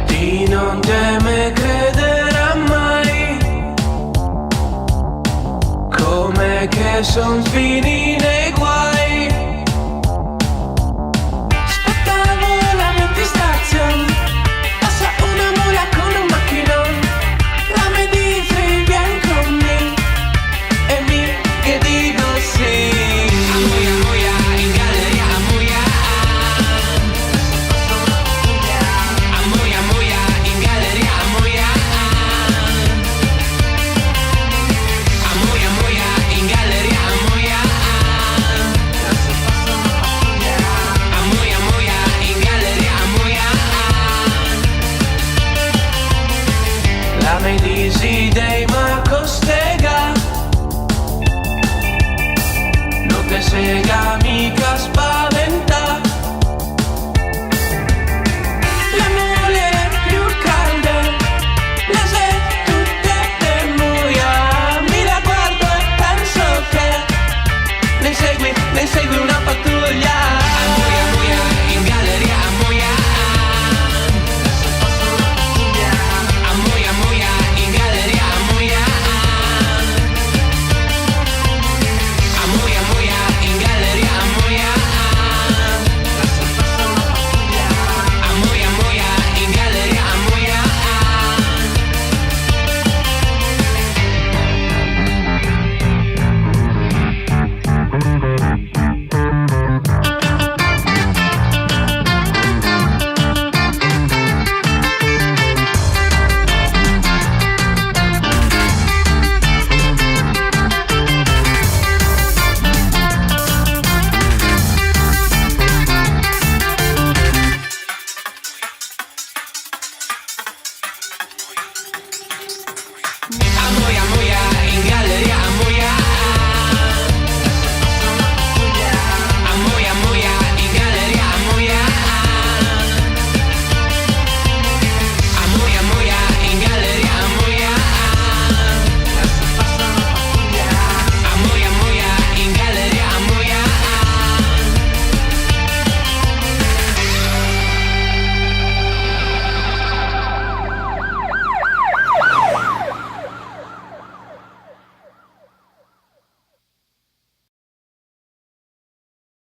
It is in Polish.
Chi non teme crederà mai, come che son finiti nei guai. Aspettavo la mia distrazione, passa una mula con un macchinone, la mi dice vieni con me e mi che dico sì. Amuia, amuia, in galleria, amuia. Amuia, amuia, in galleria, amuia. Amuia, amuia, in galleria, amuia. Amuia, amuia, in galleria, amuia. La me disi dei Marco Stega, non te sega